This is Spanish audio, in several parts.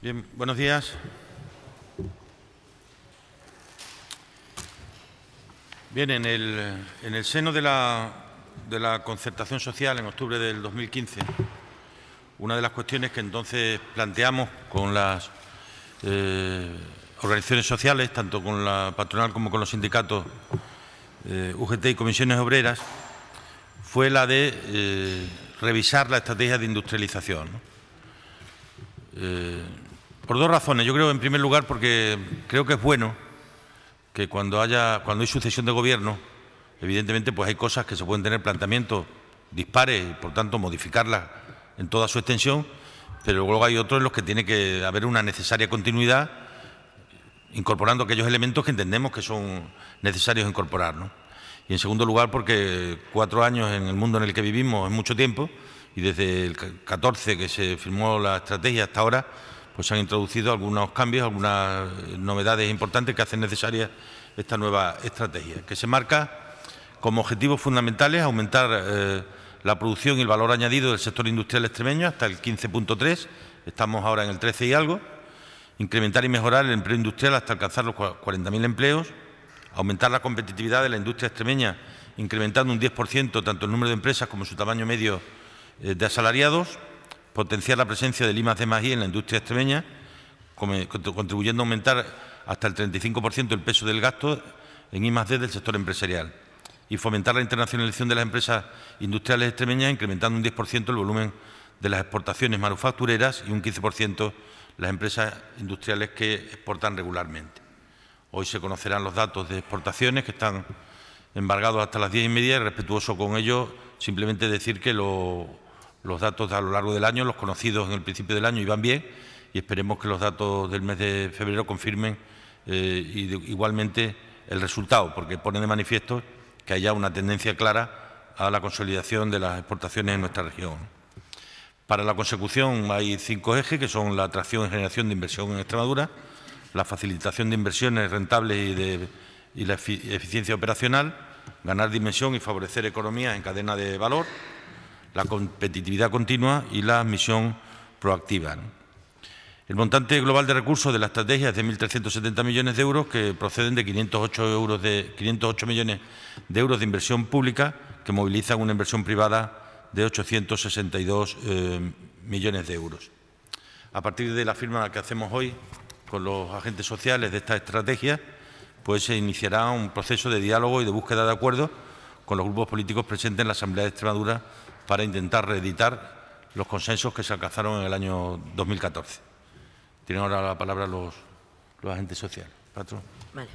Bien, buenos días. Bien, en el seno de la concertación social en octubre del 2015, una de las cuestiones que entonces planteamos con las organizaciones sociales, tanto con la patronal como con los sindicatos UGT y comisiones obreras, fue la de revisar la estrategia de industrialización, ¿no? Por dos razones. Yo creo, en primer lugar, porque creo que es bueno que cuando hay sucesión de gobierno, evidentemente pues hay cosas que se pueden tener planteamientos dispares y, por tanto, modificarlas en toda su extensión, pero luego hay otros en los que tiene que haber una necesaria continuidad, incorporando aquellos elementos que entendemos que son necesarios incorporar, ¿no? Y, en segundo lugar, porque 4 años en el mundo en el que vivimos es mucho tiempo, y desde el 14 que se firmó la estrategia hasta ahora, pues se han introducido algunos cambios, algunas novedades importantes que hacen necesaria esta nueva estrategia, que se marca como objetivos fundamentales aumentar la producción y el valor añadido del sector industrial extremeño hasta el 15,3, estamos ahora en el 13 y algo, incrementar y mejorar el empleo industrial hasta alcanzar los 40.000 empleos, aumentar la competitividad de la industria extremeña, incrementando un 10% tanto el número de empresas como su tamaño medio de asalariados, potenciar la presencia del I+D+I en la industria extremeña, contribuyendo a aumentar hasta el 35% el peso del gasto en I+D del sector empresarial, y fomentar la internacionalización de las empresas industriales extremeñas, incrementando un 10% el volumen de las exportaciones manufactureras y un 15% las empresas industriales que exportan regularmente. Hoy se conocerán los datos de exportaciones, que están embargados hasta las 10:30, y respetuoso con ello, simplemente decir que los datos a lo largo del año, los conocidos en el principio del año, iban bien, y esperemos que los datos del mes de febrero confirmen igualmente el resultado, porque pone de manifiesto que haya una tendencia clara a la consolidación de las exportaciones en nuestra región. Para la consecución hay 5 ejes, que son la atracción y generación de inversión en Extremadura, la facilitación de inversiones rentables y la eficiencia operacional, ganar dimensión y favorecer economías en cadena de valor, la competitividad continua y la misión proactiva, ¿no? El montante global de recursos de la estrategia es de 1.370 millones de euros, que proceden de 508 millones de euros de inversión pública, que movilizan una inversión privada de 862 millones de euros. A partir de la firma que hacemos hoy con los agentes sociales de esta estrategia, pues se iniciará un proceso de diálogo y de búsqueda de acuerdos con los grupos políticos presentes en la Asamblea de Extremadura para intentar reeditar los consensos que se alcanzaron en el año 2014. Tienen ahora la palabra los agentes sociales. Patrón. Vale.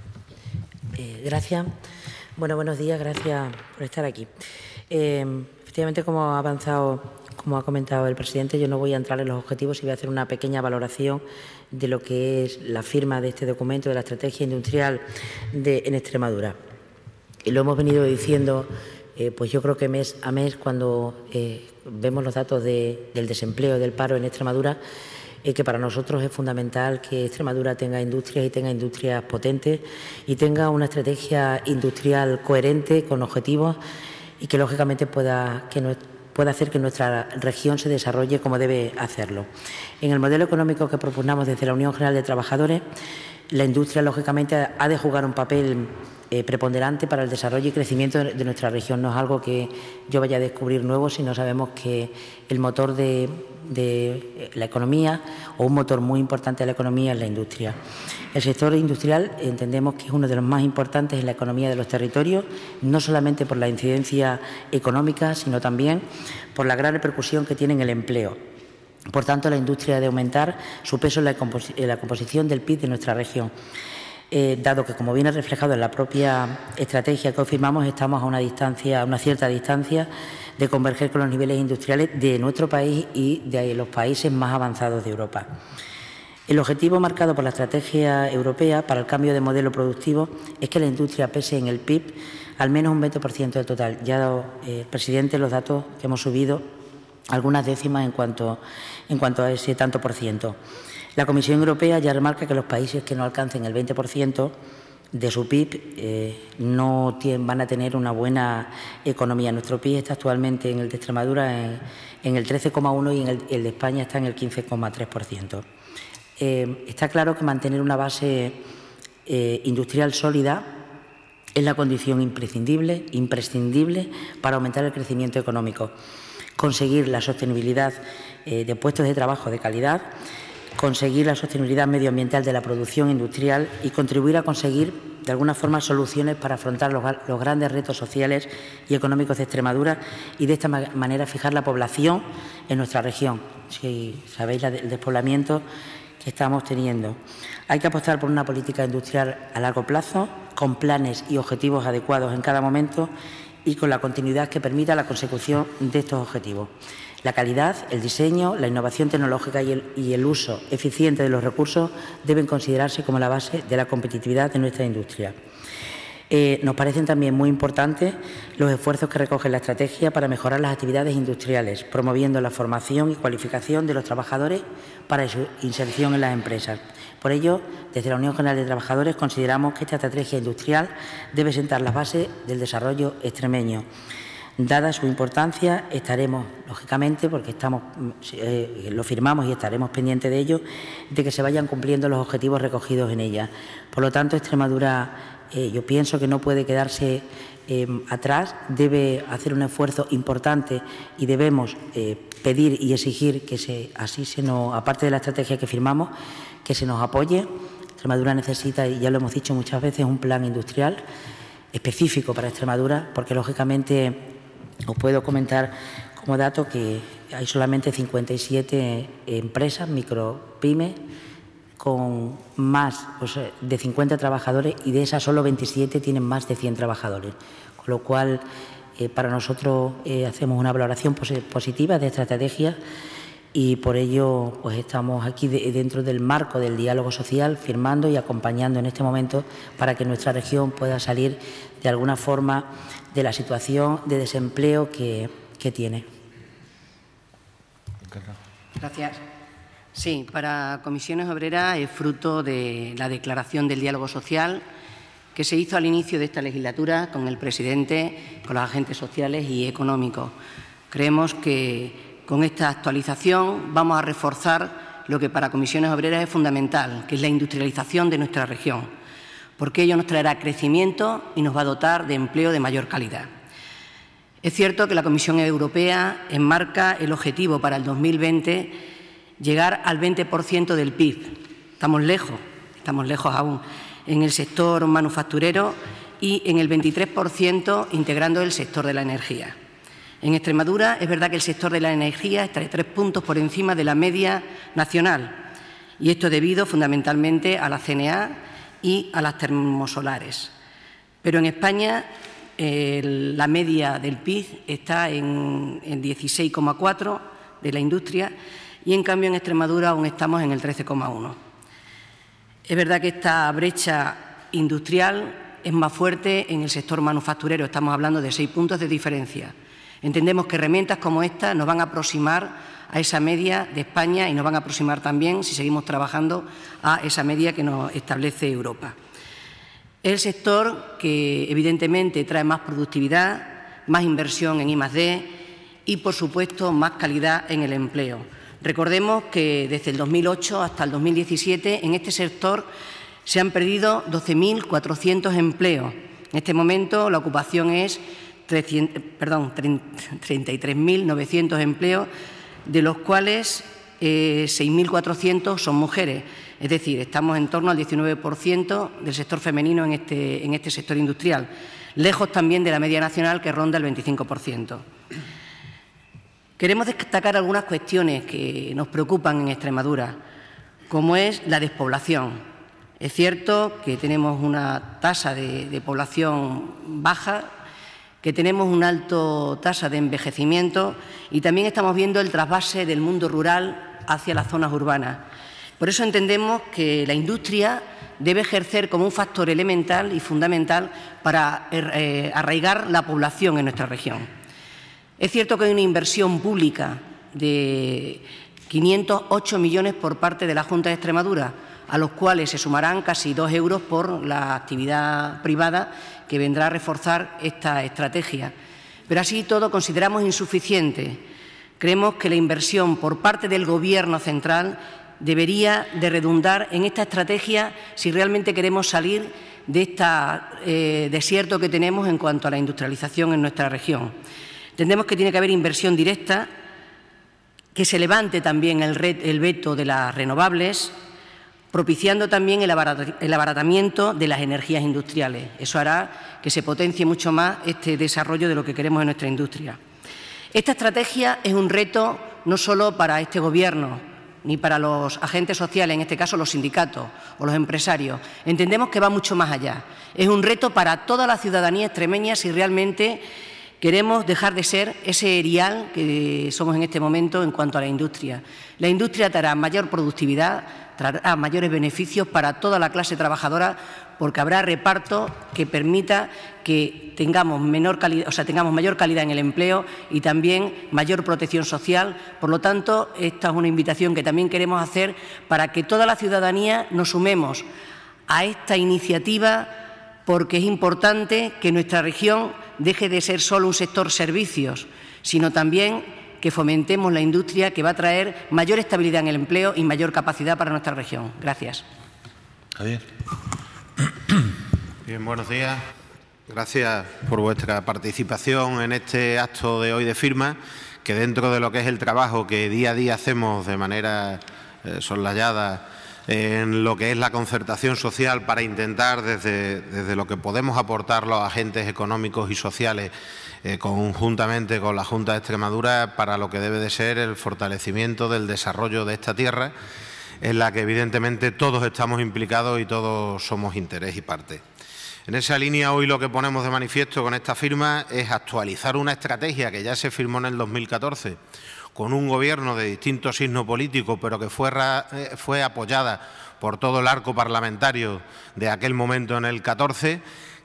Gracias. Bueno, buenos días. Gracias por estar aquí. Efectivamente, como ha comentado el presidente, yo no voy a entrar en los objetivos y voy a hacer una pequeña valoración de lo que es la firma de este documento de la estrategia industrial en Extremadura. Y lo hemos venido diciendo, pues yo creo que mes a mes, cuando vemos los datos del desempleo, del paro en Extremadura, que para nosotros es fundamental que Extremadura tenga industrias y tenga industrias potentes y tenga una estrategia industrial coherente, con objetivos, y que lógicamente pueda hacer que nuestra región se desarrolle como debe hacerlo. En el modelo económico que propugnamos desde la Unión General de Trabajadores, la industria lógicamente ha de jugar un papel preponderante para el desarrollo y crecimiento de nuestra región. No es algo que yo vaya a descubrir nuevo, sino sabemos que el motor de la economía, o un motor muy importante de la economía, es la industria. El sector industrial entendemos que es uno de los más importantes en la economía de los territorios, no solamente por la incidencia económica, sino también por la gran repercusión que tiene en el empleo. Por tanto, la industria ha de aumentar su peso en la composición del PIB de nuestra región. Dado que, como viene reflejado en la propia estrategia que hoy firmamos, estamos a una cierta distancia de converger con los niveles industriales de nuestro país y de los países más avanzados de Europa. El objetivo marcado por la estrategia europea para el cambio de modelo productivo es que la industria pese en el PIB al menos un 20% del total. Ya ha dado el presidente los datos que hemos subido, algunas décimas en cuanto a ese tanto por ciento. La Comisión Europea ya remarca que los países que no alcancen el 20% de su PIB no van a tener una buena economía. Nuestro PIB está actualmente, en el de Extremadura, en el 13,1 y el de España está en el 15,3%. Está claro que mantener una base industrial sólida es la condición imprescindible para aumentar el crecimiento económico, conseguir la sostenibilidad de puestos de trabajo de calidad, conseguir la sostenibilidad medioambiental de la producción industrial y contribuir a conseguir, de alguna forma, soluciones para afrontar los grandes retos sociales y económicos de Extremadura y, de esta manera, fijar la población en nuestra región. Si sabéis el despoblamiento que estamos teniendo. Hay que apostar por una política industrial a largo plazo, con planes y objetivos adecuados en cada momento y con la continuidad que permita la consecución de estos objetivos. La calidad, el diseño, la innovación tecnológica y el uso eficiente de los recursos deben considerarse como la base de la competitividad de nuestra industria. Nos parecen también muy importantes los esfuerzos que recoge la estrategia para mejorar las actividades industriales, promoviendo la formación y cualificación de los trabajadores para su inserción en las empresas. Por ello, desde la Unión General de Trabajadores consideramos que esta estrategia industrial debe sentar las bases del desarrollo extremeño. Dada su importancia, estaremos, lógicamente, porque lo firmamos y estaremos pendientes de ello, de que se vayan cumpliendo los objetivos recogidos en ella. Por lo tanto, Extremadura, yo pienso que no puede quedarse atrás, debe hacer un esfuerzo importante y debemos pedir y exigir que aparte de la estrategia que firmamos, que se nos apoye. Extremadura necesita, y ya lo hemos dicho muchas veces, un plan industrial específico para Extremadura, porque lógicamente os puedo comentar como dato que hay solamente 57 empresas, micropymes, con más de 50 trabajadores y de esas solo 27 tienen más de 100 trabajadores. Con lo cual, para nosotros hacemos una valoración positiva de esta estrategia y por ello pues estamos aquí dentro del marco del diálogo social, firmando y acompañando en este momento para que nuestra región pueda salir de alguna forma de la situación de desempleo que tiene. Gracias. Sí, para Comisiones Obreras es fruto de la declaración del diálogo social que se hizo al inicio de esta legislatura con el presidente, con los agentes sociales y económicos. Creemos que con esta actualización vamos a reforzar lo que para Comisiones Obreras es fundamental, que es la industrialización de nuestra región, porque ello nos traerá crecimiento y nos va a dotar de empleo de mayor calidad. Es cierto que la Comisión Europea enmarca el objetivo para el 2020 llegar al 20% del PIB. Estamos lejos aún en el sector manufacturero y en el 23% integrando el sector de la energía. En Extremadura es verdad que el sector de la energía está 3 puntos por encima de la media nacional y esto debido fundamentalmente a la CNA y a las termosolares. Pero en España la media del PIB está en 16,4 de la industria y en cambio en Extremadura aún estamos en el 13,1. Es verdad que esta brecha industrial es más fuerte en el sector manufacturero, estamos hablando de 6 puntos de diferencia. Entendemos que herramientas como esta nos van a aproximar a esa media de España y nos van a aproximar también, si seguimos trabajando, a esa media que nos establece Europa. Es el sector que evidentemente trae más productividad, más inversión en I+D y, por supuesto, más calidad en el empleo. Recordemos que desde el 2008 hasta el 2017 en este sector se han perdido 12.400 empleos. En este momento la ocupación es 33.900 empleos, de los cuales 6.400 son mujeres. Es decir, estamos en torno al 19% del sector femenino en este sector industrial, lejos también de la media nacional que ronda el 25%. Queremos destacar algunas cuestiones que nos preocupan en Extremadura, como es la despoblación. Es cierto que tenemos una tasa de población baja, que tenemos una alta tasa de envejecimiento y también estamos viendo el trasvase del mundo rural hacia las zonas urbanas. Por eso entendemos que la industria debe ejercer como un factor elemental y fundamental para arraigar la población en nuestra región. Es cierto que hay una inversión pública de 508 millones por parte de la Junta de Extremadura, a los cuales se sumarán casi 2 euros por la actividad privada que vendrá a reforzar esta estrategia. Pero así y todo consideramos insuficiente. Creemos que la inversión por parte del Gobierno central debería de redundar en esta estrategia si realmente queremos salir de este desierto que tenemos en cuanto a la industrialización en nuestra región. Entendemos que tiene que haber inversión directa, que se levante también el veto de las renovables, propiciando también el abaratamiento de las energías industriales. Eso hará que se potencie mucho más este desarrollo de lo que queremos en nuestra industria. Esta estrategia es un reto no solo para este Gobierno, ni para los agentes sociales, en este caso los sindicatos o los empresarios. Entendemos que va mucho más allá. Es un reto para toda la ciudadanía extremeña si realmente queremos dejar de ser ese erial que somos en este momento en cuanto a la industria. La industria traerá mayor productividad, traerá mayores beneficios para toda la clase trabajadora, porque habrá reparto que permita que tengamos mayor calidad en el empleo y también mayor protección social. Por lo tanto, esta es una invitación que también queremos hacer para que toda la ciudadanía nos sumemos a esta iniciativa, porque es importante que nuestra región deje de ser solo un sector servicios, sino también que fomentemos la industria, que va a traer mayor estabilidad en el empleo y mayor capacidad para nuestra región. Gracias. Javier. Bien, buenos días. Gracias por vuestra participación en este acto de hoy de firma, que dentro de lo que es el trabajo que día a día hacemos de manera soslayada en lo que es la concertación social para intentar desde lo que podemos aportar los agentes económicos y sociales conjuntamente con la Junta de Extremadura para lo que debe de ser el fortalecimiento del desarrollo de esta tierra, en la que evidentemente todos estamos implicados y todos somos interés y parte. En esa línea, hoy lo que ponemos de manifiesto con esta firma es actualizar una estrategia que ya se firmó en el 2014 con un Gobierno de distinto signo político, pero que fue apoyada por todo el arco parlamentario de aquel momento en el 14,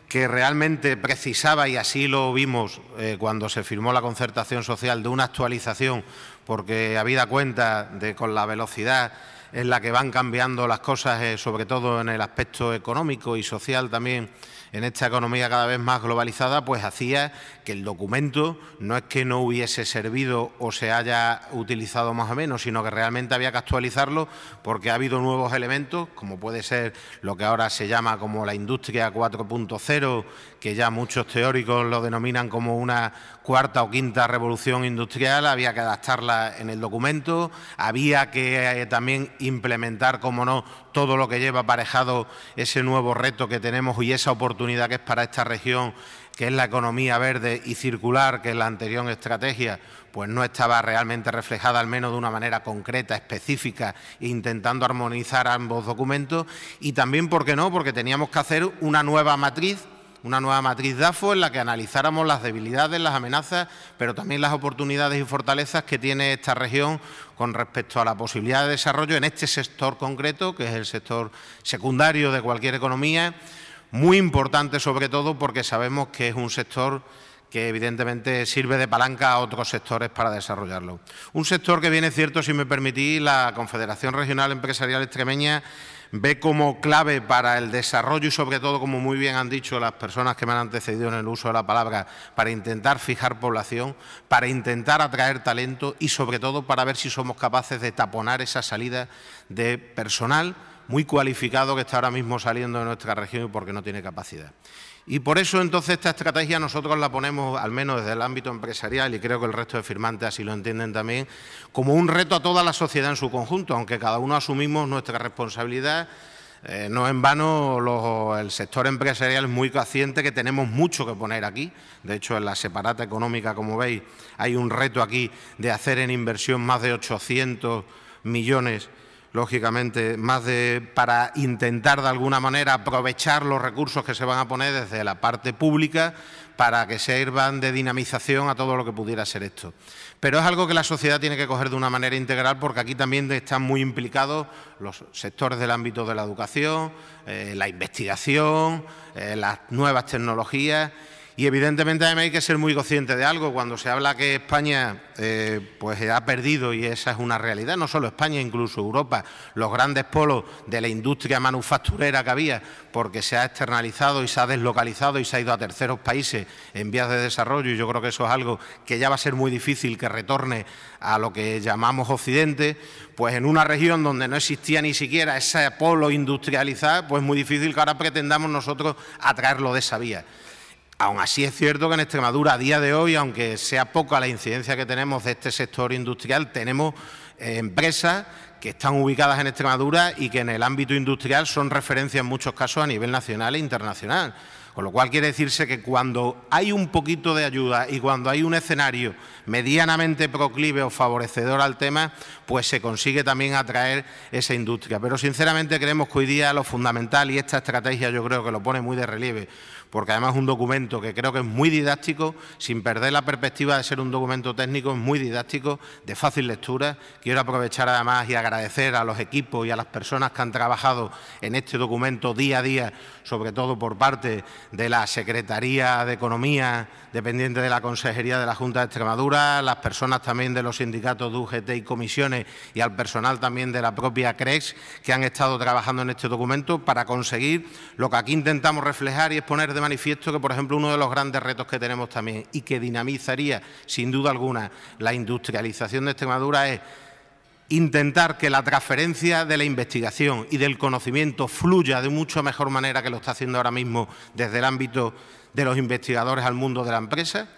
que realmente precisaba, y así lo vimos cuando se firmó la concertación social, de una actualización, porque habida cuenta de con la velocidad en la que van cambiando las cosas, sobre todo en el aspecto económico y social también, en esta economía cada vez más globalizada, pues hacía que el documento no es que no hubiese servido o se haya utilizado más o menos, sino que realmente había que actualizarlo porque ha habido nuevos elementos, como puede ser lo que ahora se llama como la industria 4.0, que ya muchos teóricos lo denominan como una cuarta o quinta revolución industrial. Había que adaptarla en el documento, había que también implementar, como no, todo lo que lleva aparejado ese nuevo reto que tenemos y esa oportunidad que es para esta región, que es la economía verde y circular, que en la anterior estrategia pues no estaba realmente reflejada, al menos de una manera concreta, específica, intentando armonizar ambos documentos. Y también, ¿por qué no?, porque teníamos que hacer una nueva matriz DAFO en la que analizáramos las debilidades, las amenazas, pero también las oportunidades y fortalezas que tiene esta región con respecto a la posibilidad de desarrollo en este sector concreto, que es el sector secundario de cualquier economía, muy importante sobre todo porque sabemos que es un sector que evidentemente sirve de palanca a otros sectores para desarrollarlo. Un sector que, bien es cierto, si me permitís, la Confederación Regional Empresarial Extremeña ve como clave para el desarrollo y, sobre todo, como muy bien han dicho las personas que me han antecedido en el uso de la palabra, para intentar fijar población, para intentar atraer talento y, sobre todo, para ver si somos capaces de taponar esa salida de personal muy cualificado que está ahora mismo saliendo de nuestra región y porque no tiene capacidad. Y por eso, entonces, esta estrategia nosotros la ponemos, al menos desde el ámbito empresarial, y creo que el resto de firmantes así lo entienden también, como un reto a toda la sociedad en su conjunto, aunque cada uno asumimos nuestra responsabilidad. No en vano el sector empresarial es muy consciente que tenemos mucho que poner aquí. De hecho, en la separata económica, como veis, hay un reto aquí de hacer en inversión más de 800 millones, lógicamente, para intentar de alguna manera aprovechar los recursos que se van a poner desde la parte pública para que sirvan de dinamización a todo lo que pudiera ser esto. Pero es algo que la sociedad tiene que coger de una manera integral, porque aquí también están muy implicados los sectores del ámbito de la educación, la investigación, las nuevas tecnologías. Y evidentemente además hay que ser muy consciente de algo. Cuando se habla que España pues ha perdido, y esa es una realidad, no solo España, incluso Europa, los grandes polos de la industria manufacturera que había, porque se ha externalizado y se ha deslocalizado y se ha ido a terceros países en vías de desarrollo, y yo creo que eso es algo que ya va a ser muy difícil que retorne a lo que llamamos Occidente. Pues en una región donde no existía ni siquiera ese polo industrializado, pues es muy difícil que ahora pretendamos nosotros atraerlo de esa vía. Aún así es cierto que en Extremadura, a día de hoy, aunque sea poca la incidencia que tenemos de este sector industrial, tenemos empresas que están ubicadas en Extremadura y que en el ámbito industrial son referencia en muchos casos a nivel nacional e internacional. Con lo cual quiere decirse que cuando hay un poquito de ayuda y cuando hay un escenario medianamente proclive o favorecedor al tema, pues se consigue también atraer esa industria. Pero sinceramente creemos que hoy día lo fundamental, y esta estrategia yo creo que lo pone muy de relieve, porque además es un documento que creo que es muy didáctico, sin perder la perspectiva de ser un documento técnico, es muy didáctico, de fácil lectura. Quiero aprovechar además y agradecer a los equipos y a las personas que han trabajado en este documento día a día, sobre todo por parte de la Secretaría de Economía, dependiente de la Consejería de la Junta de Extremadura, las personas también de los sindicatos de UGT y comisiones, y al personal también de la propia CREX, que han estado trabajando en este documento para conseguir lo que aquí intentamos reflejar, y es poner de manifiesto que, por ejemplo, uno de los grandes retos que tenemos también y que dinamizaría, sin duda alguna, la industrialización de Extremadura es intentar que la transferencia de la investigación y del conocimiento fluya de mucho mejor manera que lo está haciendo ahora mismo desde el ámbito de los investigadores al mundo de la empresa.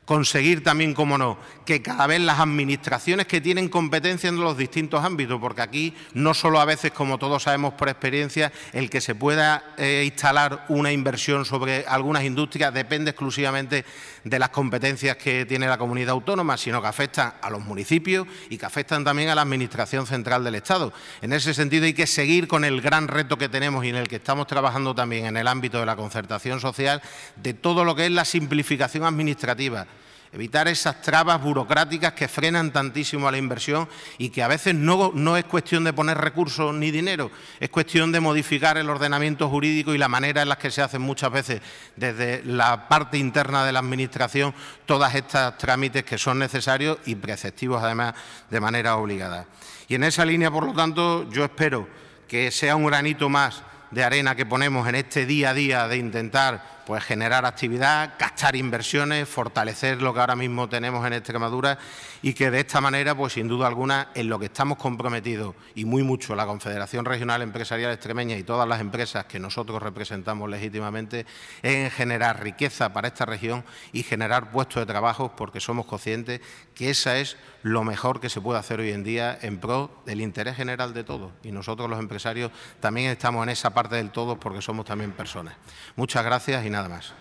Conseguir también, como no, que cada vez las administraciones que tienen competencia en los distintos ámbitos, porque aquí no solo a veces, como todos sabemos por experiencia, el que se pueda instalar una inversión sobre algunas industrias depende exclusivamente de las competencias que tiene la comunidad autónoma, sino que afectan a los municipios y que afectan también a la Administración Central del Estado. En ese sentido hay que seguir con el gran reto que tenemos y en el que estamos trabajando también en el ámbito de la concertación social, de todo lo que es la simplificación administrativa. Evitar esas trabas burocráticas que frenan tantísimo a la inversión y que a veces no es cuestión de poner recursos ni dinero, es cuestión de modificar el ordenamiento jurídico y la manera en la que se hacen muchas veces desde la parte interna de la Administración todos estos trámites que son necesarios y preceptivos además de manera obligada. Y en esa línea, por lo tanto, yo espero que sea un granito más de arena que ponemos en este día a día de intentar pues generar actividad, captar inversiones, fortalecer lo que ahora mismo tenemos en Extremadura, y que de esta manera, pues sin duda alguna, en lo que estamos comprometidos y muy mucho la Confederación Regional Empresarial Extremeña y todas las empresas que nosotros representamos legítimamente, es en generar riqueza para esta región y generar puestos de trabajo, porque somos conscientes que esa es lo mejor que se puede hacer hoy en día en pro del interés general de todos. Y nosotros los empresarios también estamos en esa parte del todo porque somos también personas. Muchas gracias y nada más.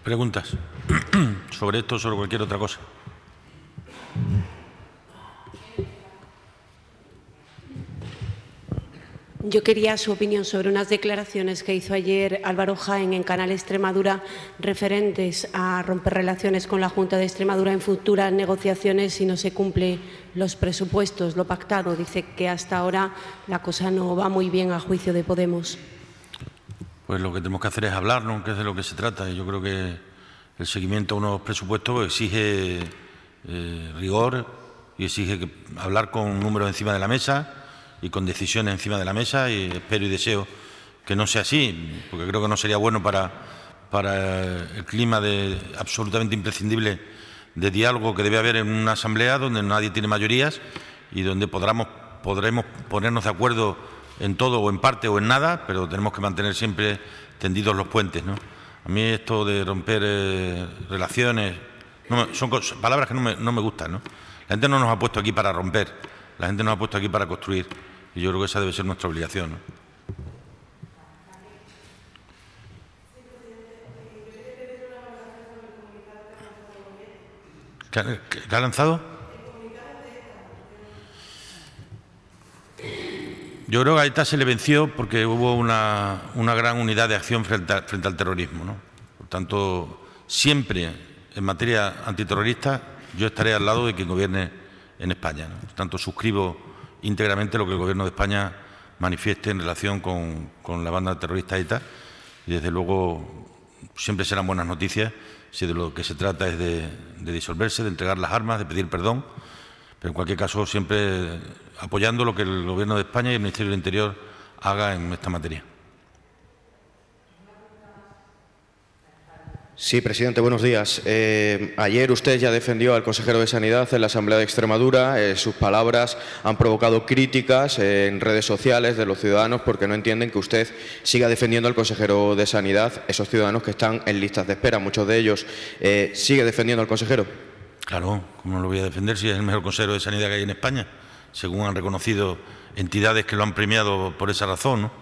¿Preguntas sobre esto o sobre cualquier otra cosa? Yo quería su opinión sobre unas declaraciones que hizo ayer Álvaro Jaén en Canal Extremadura referentes a romper relaciones con la Junta de Extremadura en futuras negociaciones si no se cumplen los presupuestos, lo pactado. Dice que hasta ahora la cosa no va muy bien a juicio de Podemos. Pues lo que tenemos que hacer es hablar, ¿no?, que es de lo que se trata. Y yo creo que el seguimiento a unos presupuestos exige rigor y exige hablar con números encima de la mesa y con decisiones encima de la mesa, y espero y deseo que no sea así, porque creo que no sería bueno para el clima absolutamente imprescindible de diálogo que debe haber en una asamblea donde nadie tiene mayorías y donde podremos ponernos de acuerdo en todo o en parte o en nada, pero tenemos que mantener siempre tendidos los puentes, ¿no? A mí esto de romper relaciones son palabras que no me gustan, ¿no? La gente no nos ha puesto aquí para romper, la gente nos ha puesto aquí para construir, y yo creo que esa debe ser nuestra obligación, ¿no? ¿Qué ha lanzado? Yo creo que a ETA se le venció porque hubo una gran unidad de acción frente al terrorismo, ¿no? Por tanto, siempre en materia antiterrorista yo estaré al lado de quien gobierne en España, ¿no? Por tanto, suscribo íntegramente lo que el Gobierno de España manifieste en relación con la banda terrorista ETA, y desde luego siempre serán buenas noticias si de lo que se trata es de disolverse, de entregar las armas, de pedir perdón, pero en cualquier caso siempre apoyando lo que el Gobierno de España y el Ministerio del Interior haga en esta materia. Sí, presidente, buenos días. Ayer usted ya defendió al consejero de Sanidad en la Asamblea de Extremadura. Sus palabras han provocado críticas en redes sociales de los ciudadanos porque no entienden que usted siga defendiendo al consejero de Sanidad, esos ciudadanos que están en listas de espera, muchos de ellos. ¿Sigue defendiendo al consejero? Claro, ¿cómo no lo voy a defender si es el mejor consejero de Sanidad que hay en España? Según han reconocido entidades que lo han premiado por esa razón, ¿no?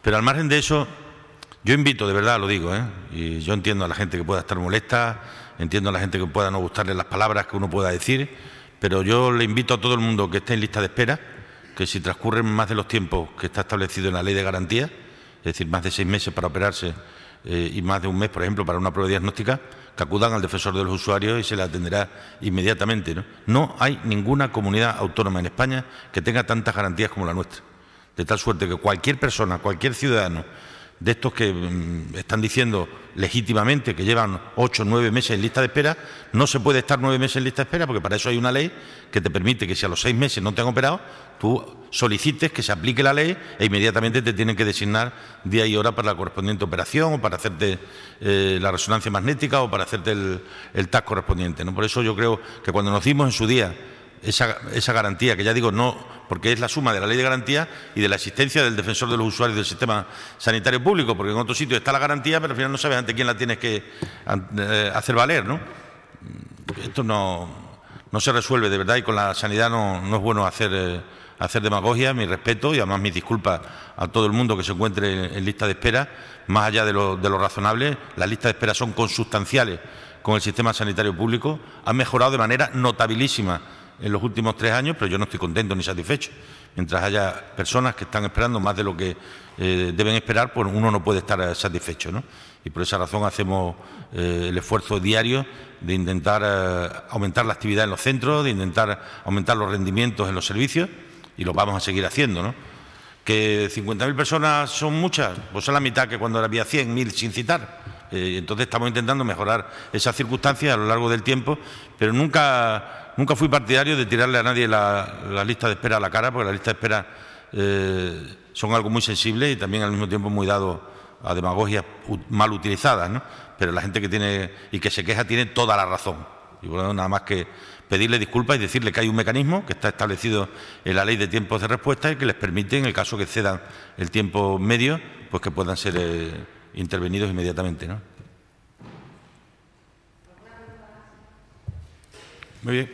Pero al margen de eso, yo invito, de verdad lo digo, y yo entiendo a la gente que pueda estar molesta, entiendo a la gente que pueda no gustarle las palabras que uno pueda decir, pero yo le invito a todo el mundo que esté en lista de espera, que si transcurren más de los tiempos que está establecido en la ley de garantía, es decir, más de 6 meses para operarse y más de un mes, por ejemplo, para una prueba diagnóstica, que acudan al defensor de los usuarios y se le atenderá inmediatamente, ¿no? No hay ninguna comunidad autónoma en España que tenga tantas garantías como la nuestra, de tal suerte que cualquier persona, cualquier ciudadano, de estos que están diciendo legítimamente que llevan 8 o 9 meses en lista de espera, no se puede estar 9 meses en lista de espera porque para eso hay una ley que te permite que si a los 6 meses no te han operado, tú solicites que se aplique la ley e inmediatamente te tienen que designar día y hora para la correspondiente operación o para hacerte la resonancia magnética o para hacerte el TAC correspondiente, ¿no? Por eso yo creo que cuando nos dimos en su día esa garantía, que ya digo, no, porque es la suma de la ley de garantía y de la existencia del defensor de los usuarios del sistema sanitario público, porque en otro sitio está la garantía, pero al final no sabes ante quién la tienes que hacer valer, ¿no? Esto no se resuelve, de verdad, y con la sanidad no es bueno hacer demagogia. Mi respeto y además mis disculpas a todo el mundo que se encuentre en lista de espera. Más allá de lo razonable, las listas de espera son consustanciales con el sistema sanitario público, han mejorado de manera notabilísima en los últimos 3 años, pero yo no estoy contento ni satisfecho. Mientras haya personas que están esperando más de lo que deben esperar, pues uno no puede estar satisfecho, ¿no? Y por esa razón hacemos el esfuerzo diario de intentar aumentar la actividad en los centros, de intentar aumentar los rendimientos en los servicios, y lo vamos a seguir haciendo, ¿no? ¿Que 50.000 personas son muchas? Pues son la mitad que cuando había 100.000 sin citar. Entonces estamos intentando mejorar esas circunstancias a lo largo del tiempo, pero nunca fui partidario de tirarle a nadie la lista de espera a la cara, porque las listas de espera son algo muy sensible y también al mismo tiempo muy dado a demagogias mal utilizadas, ¿no? Pero la gente que tiene y que se queja tiene toda la razón. Y bueno, nada más que pedirle disculpas y decirle que hay un mecanismo que está establecido en la ley de tiempos de respuesta y que les permite, en el caso que excedan el tiempo medio, pues que puedan ser intervenidos inmediatamente, ¿no? Muy bien.